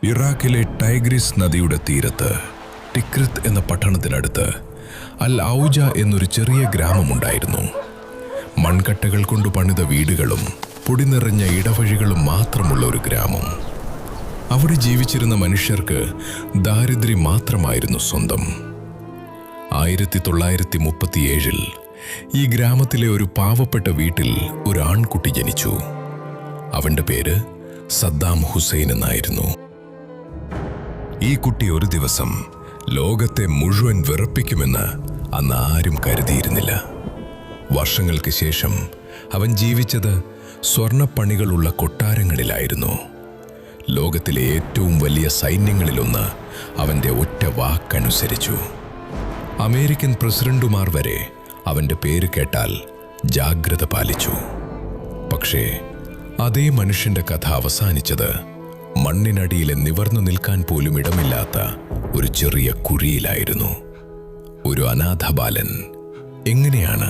ഇറാഖിലെ ടൈഗ്രിസ് നദിയുടെ തീരത്ത് ടിക്രിത്ത് എന്ന പട്ടണത്തിനടുത്ത് അൽ ഔജ എന്നൊരു ചെറിയ ഗ്രാമമുണ്ടായിരുന്നു. മൺകട്ടകൾ കൊണ്ട് പണിത വീടുകളും പൊടി നിറഞ്ഞ ഇടവഴികളും മാത്രമുള്ള ഒരു ഗ്രാമം. അവിടെ ജീവിച്ചിരുന്ന മനുഷ്യർക്ക് ദാരിദ്ര്യം മാത്രമായിരുന്നു സ്വന്തം. 1937 ഈ ഗ്രാമത്തിലെ ഒരു പാവപ്പെട്ട വീട്ടിൽ ഒരു ആൺകുട്ടി ജനിച്ചു. അവന്റെ പേര് സദ്ദാം ഹുസൈൻ എന്നായിരുന്നു. ഈ കുട്ടി ഒരു ദിവസം ലോകത്തെ മുഴുവൻ വിറപ്പിക്കുമെന്ന് അന്ന് ആരും കരുതിയിരുന്നില്ല. വർഷങ്ങൾക്ക് ശേഷം അവൻ ജീവിച്ചത് സ്വർണ്ണപ്പണികളുള്ള കൊട്ടാരങ്ങളിലായിരുന്നു. ലോകത്തിലെ ഏറ്റവും വലിയ സൈന്യങ്ങളിലൊന്ന് അവൻ്റെ ഒറ്റ വാക്കനുസരിച്ചു. അമേരിക്കൻ പ്രസിഡന്റുമാർ വരെ അവൻ്റെ പേര് കേട്ടാൽ ജാഗ്രത പാലിച്ചു. പക്ഷേ അതേ മനുഷ്യന്റെ കഥ അവസാനിച്ചത് മണ്ണിനടിയിലെ നിവർന്നു നിൽക്കാൻ പോലും ഇടമില്ലാത്ത ഒരു ചെറിയ കുഴിയിലായിരുന്നു. ഒരു അനാഥ ബാലൻ എങ്ങനെയാണ്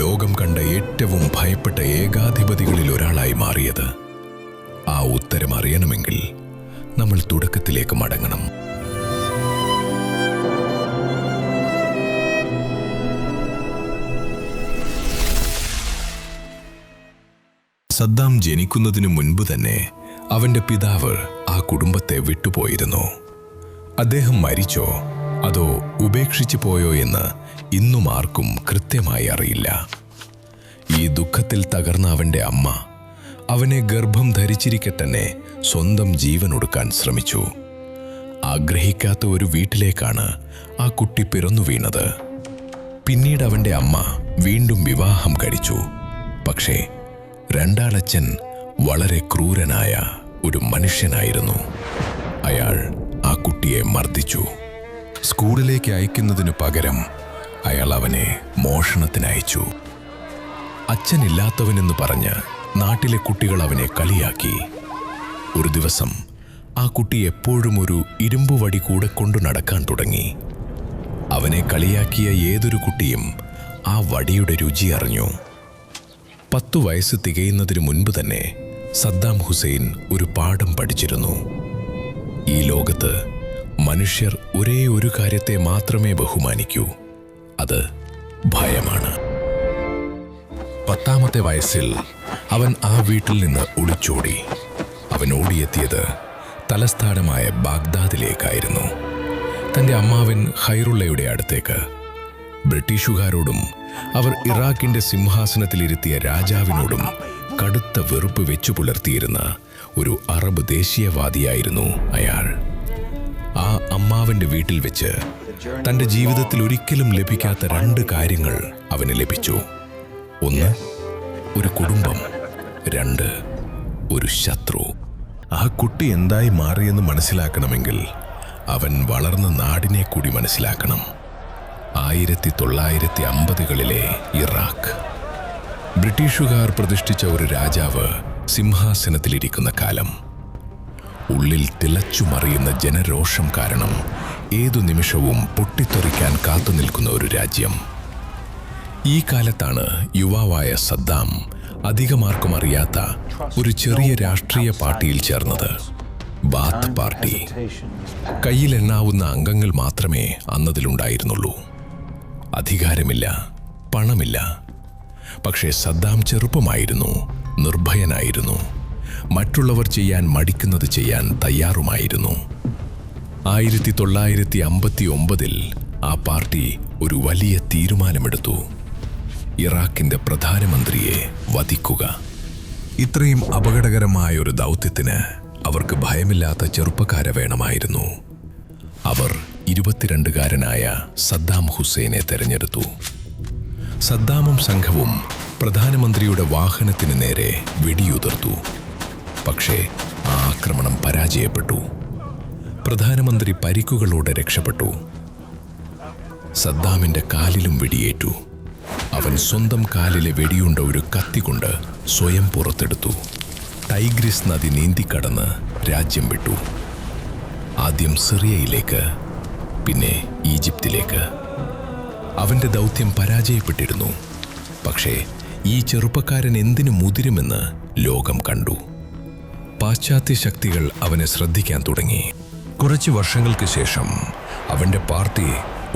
ലോകം കണ്ട ഏറ്റവും ഭയപ്പെട്ട ഏകാധിപതികളിൽ ഒരാളായി മാറിയത്? ആ ഉത്തരം അറിയണമെങ്കിൽ നമ്മൾ തുടക്കത്തിലേക്ക് മടങ്ങണം. സദ്ദാം ജനിക്കുന്നതിനു മുൻപ് തന്നെ അവന്റെ പിതാവ് ആ കുടുംബത്തെ വിട്ടുപോയിരുന്നു. അദ്ദേഹം മരിച്ചോ അതോ ഉപേക്ഷിച്ചു പോയോ എന്ന് ഇന്നും ആർക്കും കൃത്യമായി അറിയില്ല. ഈ ദുഃഖത്തിൽ തകർന്ന അവന്റെ അമ്മ അവനെ ഗർഭം ധരിച്ചിരിക്കെ തന്നെ സ്വന്തം ജീവനൊടുക്കാൻ ശ്രമിച്ചു. ആഗ്രഹിക്കാത്ത ഒരു വീട്ടിലേക്കാണ് ആ കുട്ടി പിറന്നു വീണത്. പിന്നീട് അവന്റെ അമ്മ വീണ്ടും വിവാഹം കഴിച്ചു. പക്ഷേ രണ്ടാളച്ഛൻ വളരെ ക്രൂരനായ ഒരു മനുഷ്യനായിരുന്നു. അയാൾ ആ കുട്ടിയെ മർദ്ദിച്ചു. സ്കൂളിലേക്ക് അയക്കുന്നതിനു പകരം അയാൾ അവനെ മോഷണത്തിനയച്ചു. അച്ഛനില്ലാത്തവനെന്ന് പറഞ്ഞ് നാട്ടിലെ കുട്ടികൾ അവനെ കളിയാക്കി. ഒരു ദിവസം ആ കുട്ടി എപ്പോഴും ഒരു ഇരുമ്പുവടി കൂടെ കൊണ്ടു നടക്കാൻ തുടങ്ങി. അവനെ കളിയാക്കിയ ഏതൊരു കുട്ടിയും ആ വടിയുടെ രുചി അറിഞ്ഞു. 10 വയസ്സ് തികയുന്നതിന് മുൻപ് തന്നെ സദ്ദാം ഹുസൈൻ ഒരു പാഠം പഠിച്ചിരുന്നു. ഈ ലോകത്ത് മനുഷ്യർ ഒരേ ഒരു കാര്യത്തെ മാത്രമേ ബഹുമാനിക്കൂ. അത് ഭയമാണ്. 10ാമത്തെ വയസ്സിൽ അവൻ ആ വീട്ടിൽ നിന്ന് ഒളിച്ചോടി. അവൻ ഓടിയെത്തിയത് തലസ്ഥാനമായ ബാഗ്ദാദിലേക്കായിരുന്നു. തൻ്റെ അമ്മാവൻ ഖൈറുള്ളയുടെ അടുത്തേക്ക്. ബ്രിട്ടീഷുകാരോടും അവർ ഇറാഖിന്റെ സിംഹാസനത്തിലിരുത്തിയ രാജാവിനോടും കടുത്ത വെറുപ്പ് വെച്ചു പുലർത്തിയിരുന്ന ഒരു അറബ് ദേശീയവാദിയായിരുന്നു അയാൾ. ആ അമ്മാവന്റെ വീട്ടിൽ വെച്ച് തൻ്റെ ജീവിതത്തിൽ ഒരിക്കലും ലഭിക്കാത്ത 2 കാര്യങ്ങൾ അവന് ലഭിച്ചു. 1 ഒരു കുടുംബം, 2 ഒരു ശത്രു. ആ കുട്ടി എന്തായി മാറിയെന്ന് മനസ്സിലാക്കണമെങ്കിൽ അവൻ വളർന്ന നാടിനെ കൂടി മനസ്സിലാക്കണം. 1950കളിലെ ഇറാഖ്. ബ്രിട്ടീഷുകാർ പ്രതിഷ്ഠിച്ച ഒരു രാജാവ് സിംഹാസനത്തിലിരിക്കുന്ന കാലം. ഉള്ളിൽ തിളച്ചുമറിയുന്ന ജനരോഷം കാരണം ഏതു നിമിഷവും പൊട്ടിത്തെറിക്കാൻ കാത്തുനിൽക്കുന്ന ഒരു രാജ്യം. ഈ കാലത്താണ് യുവാവായ സദ്ദാം അധികമാർക്കും അറിയാത്ത ഒരു ചെറിയ രാഷ്ട്രീയ പാർട്ടിയിൽ ചേർന്നത്. ബാത്ത് പാർട്ടി. കയ്യിലെണ്ണാവുന്ന അംഗങ്ങൾ മാത്രമേ അന്നതിലുണ്ടായിരുന്നുള്ളൂ. അധികാരമില്ല, പണമില്ല. പക്ഷേ സദ്ദാം ചെറുപ്പമായിരുന്നു, നിർഭയനായിരുന്നു. മറ്റുള്ളവർ ചെയ്യാൻ മടിക്കുന്നത് ചെയ്യാൻ തയ്യാറുമായിരുന്നു. 1959 ആ പാർട്ടി ഒരു വലിയ തീരുമാനമെടുത്തു. ഇറാഖിന്റെ പ്രധാനമന്ത്രിയെ വധിക്കുക. ഇത്രയും അപകടകരമായ ഒരു ദൗത്യത്തിന് അവർക്ക് ഭയമില്ലാത്ത ചെറുപ്പക്കാരെ വേണമായിരുന്നു. അവർ 22കാരനായ സദ്ദാം ഹുസൈനെ തെരഞ്ഞെടുത്തു. സദ്ദാമും സംഘവും പ്രധാനമന്ത്രിയുടെ വാഹനത്തിന് നേരെ വെടിയുതിർത്തു. പക്ഷേ ആ ആക്രമണം പരാജയപ്പെട്ടു. പ്രധാനമന്ത്രി പരിക്കുകളോടെ രക്ഷപ്പെട്ടു. സദ്ദാമിന്റെ കാലിലും വെടിയേറ്റു. അവൻ സ്വന്തം കാലിലെ വെടിയുണ്ട ഒരു കത്തി കൊണ്ട് സ്വയം പുറത്തെടുത്തു. ടൈഗ്രിസ് നദി നീന്തിക്കടന്ന് രാജ്യം വിട്ടു. ആദ്യം സിറിയയിലേക്ക്, പിന്നെ ഈജിപ്തിലേക്ക്. അവന്റെ ദൗത്യം പരാജയപ്പെട്ടിരുന്നു. പക്ഷേ ഈ ചെറുപ്പക്കാരൻ എന്തിനു മുതിരുമെന്ന് ലോകം കണ്ടു. പാശ്ചാത്യ ശക്തികൾ അവനെ ശ്രദ്ധിക്കാൻ തുടങ്ങി. കുറച്ച് വർഷങ്ങൾക്ക് ശേഷം അവന്റെ പാർട്ടി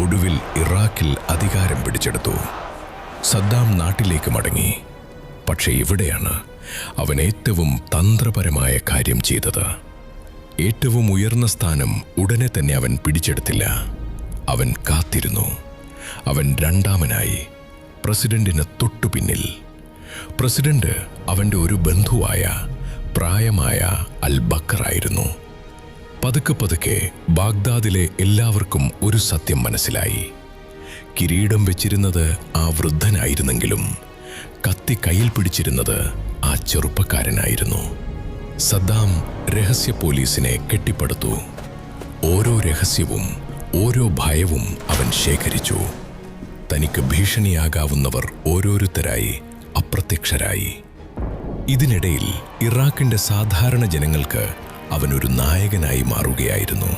ഒടുവിൽ ഇറാഖിൽ അധികാരം പിടിച്ചെടുത്തു. സദ്ദാം നാട്ടിലേക്ക് മടങ്ങി. പക്ഷേ ഇവിടെയാണ് അവൻ ഏറ്റവും തന്ത്രപരമായ കാര്യം ചെയ്തത്. ഏറ്റവും ഉയർന്ന സ്ഥാനം ഉടനെ തന്നെ അവൻ പിടിച്ചെടുത്തില്ല. അവൻ കാത്തിരുന്നു. അവൻ രണ്ടാമനായി, പ്രസിഡന്റിന് തൊട്ടുപിന്നിൽ. പ്രസിഡന്റ് അവന്റെ ഒരു ബന്ധുവായ പ്രായമായ അൽ ബക്കറായിരുന്നു. പതുക്കെ പതുക്കെ ബാഗ്ദാദിലെ എല്ലാവർക്കും ഒരു സത്യം മനസ്സിലായി. കിരീടം വെച്ചിരുന്നത് ആ വൃദ്ധനായിരുന്നെങ്കിലും കത്തി കയ്യിൽ പിടിച്ചിരുന്നത് ആ ചെറുപ്പക്കാരനായിരുന്നു. സദ്ദാം രഹസ്യ പോലീസിനെ കെട്ടിപ്പടുത്തു. ഓരോ രഹസ്യവും ഓരോ ഭയവും അവൻ ശേഖരിച്ചു. തനിക്ക് ഭീഷണിയാകാവുന്നവർ ഓരോരുത്തരായി അപ്രത്യക്ഷരായി. ഇതിനിടയിൽ ഇറാഖിന്റെ സാധാരണ ജനങ്ങൾക്ക് അവനൊരു നായകനായി മാറുകയായിരുന്നു.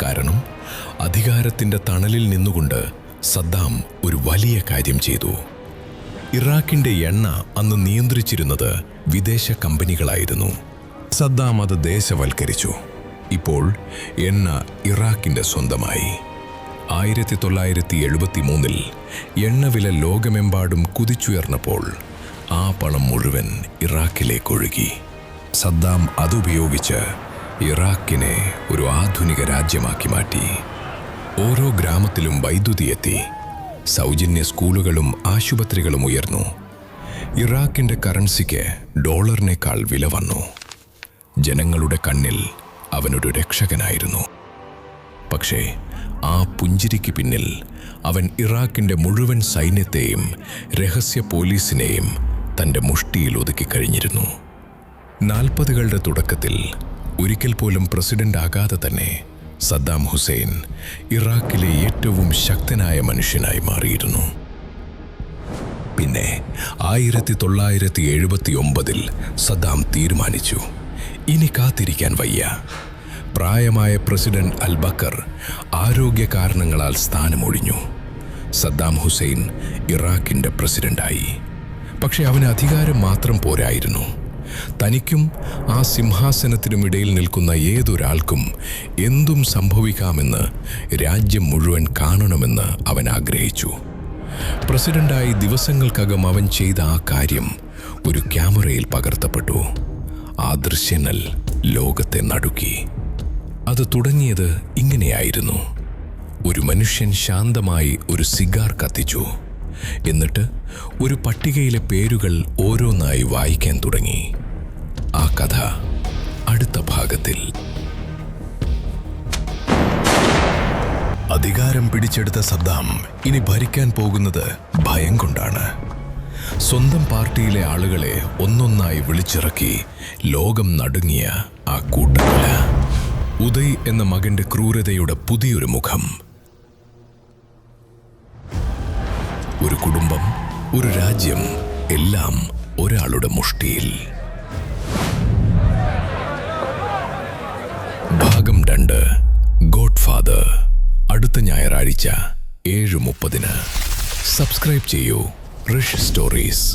കാരണം അധികാരത്തിന്റെ തണലിൽ നിന്നുകൊണ്ട് സദ്ദാം ഒരു വലിയ കാര്യം ചെയ്തു. ഇറാഖിന്റെ എണ്ണ അന്ന് നിയന്ത്രിച്ചിരുന്നത് വിദേശ കമ്പനികളായിരുന്നു. സദ്ദാം അത് ദേശവൽക്കരിച്ചു. ഇപ്പോൾ എണ്ണ ഇറാഖിന്റെ സ്വന്തമായി. 1973 എണ്ണവില ലോകമെമ്പാടും കുതിച്ചുയർന്നപ്പോൾ ആ പണം മുഴുവൻ ഇറാഖിലേക്കൊഴുകി. സദ്ദാം അതുപയോഗിച്ച് ഇറാഖിനെ ഒരു ആധുനിക രാജ്യമാക്കി മാറ്റി. ഓരോ ഗ്രാമത്തിലും വൈദ്യുതി എത്തി. സൗജന്യ സ്കൂളുകളും ആശുപത്രികളും ഉയർന്നു. ഇറാഖിന്റെ കറൻസിക്ക് ഡോളറിനേക്കാൾ വില വന്നു. ജനങ്ങളുടെ കണ്ണിൽ അവനൊരു രക്ഷകനായിരുന്നു. പക്ഷേ ആ പുഞ്ചിരിക്ക് പിന്നിൽ അവൻ ഇറാഖിന്റെ മുഴുവൻ സൈന്യത്തെയും രഹസ്യ പോലീസിനെയും തന്റെ മുഷ്ടിയിൽ ഒതുക്കിക്കഴിഞ്ഞിരുന്നു. 40കളുടെ തുടക്കത്തിൽ ഒരിക്കൽ പോലും പ്രസിഡന്റ് ആകാതെ തന്നെ സദ്ദാം ഹുസൈൻ ഇറാഖിലെ ഏറ്റവും ശക്തനായ മനുഷ്യനായി മാറിയിരുന്നു. പിന്നെ 1979 സദ്ദാം തീരുമാനിച്ചു, ഇനി കാത്തിരിക്കാൻ വയ്യ. പ്രായമായ പ്രസിഡന്റ് അൽ ബക്കർ ആരോഗ്യ കാരണങ്ങളാൽ സ്ഥാനമൊഴിഞ്ഞു. സദ്ദാം ഹുസൈൻ ഇറാഖിന്റെ പ്രസിഡന്റായി. പക്ഷെ അവന് അധികാരം മാത്രം പോരായിരുന്നു. തനിക്കും ആ സിംഹാസനത്തിനുമിടയിൽ നിൽക്കുന്ന ഏതൊരാൾക്കും എന്തും സംഭവിക്കാമെന്ന് രാജ്യം മുഴുവൻ കാണണമെന്ന് അവൻ ആഗ്രഹിച്ചു. പ്രസിഡന്റായി ദിവസങ്ങൾക്കകം അവൻ ചെയ്ത ആ കാര്യം ഒരു ക്യാമറയിൽ പകർത്തപ്പെട്ടു. ആ ദൃശ്യങ്ങൾ ലോകത്തെ നടുക്കി. അത് തുടങ്ങിയത് ഇങ്ങനെയായിരുന്നു. ഒരു മനുഷ്യൻ ശാന്തമായി ഒരു സിഗാർ കത്തിച്ചു. എന്നിട്ട് ഒരു പട്ടികയിലെ പേരുകൾ ഓരോന്നായി വായിക്കാൻ തുടങ്ങി. ആ കഥ അടുത്ത ഭാഗത്തിൽ. അധികാരം പിടിച്ചെടുത്ത സദ്ദാം ഇനി ഭരിക്കാൻ പോകുന്നത് ഭയം കൊണ്ടാണ്. സ്വന്തം പാർട്ടിയിലെ ആളുകളെ ഒന്നൊന്നായി വിളിച്ചിറക്കി ലോകം നടുങ്ങിയ ആ കൂട്ടക്കൊല. ഉദയ് എന്ന മകന്റെ ക്രൂരതയുടെ പുതിയൊരു മുഖം. ഒരു കുടുംബം, ഒരു രാജ്യം, എല്ലാം ഒരാളുടെ മുഷ്ടിയിൽ. ഭാഗം 2, ഗോഡ്ഫാദർ. അടുത്ത ഞായറാഴ്ച 7:30. സബ്സ്ക്രൈബ് ചെയ്യൂ ഋഷ് സ്റ്റോറീസ്.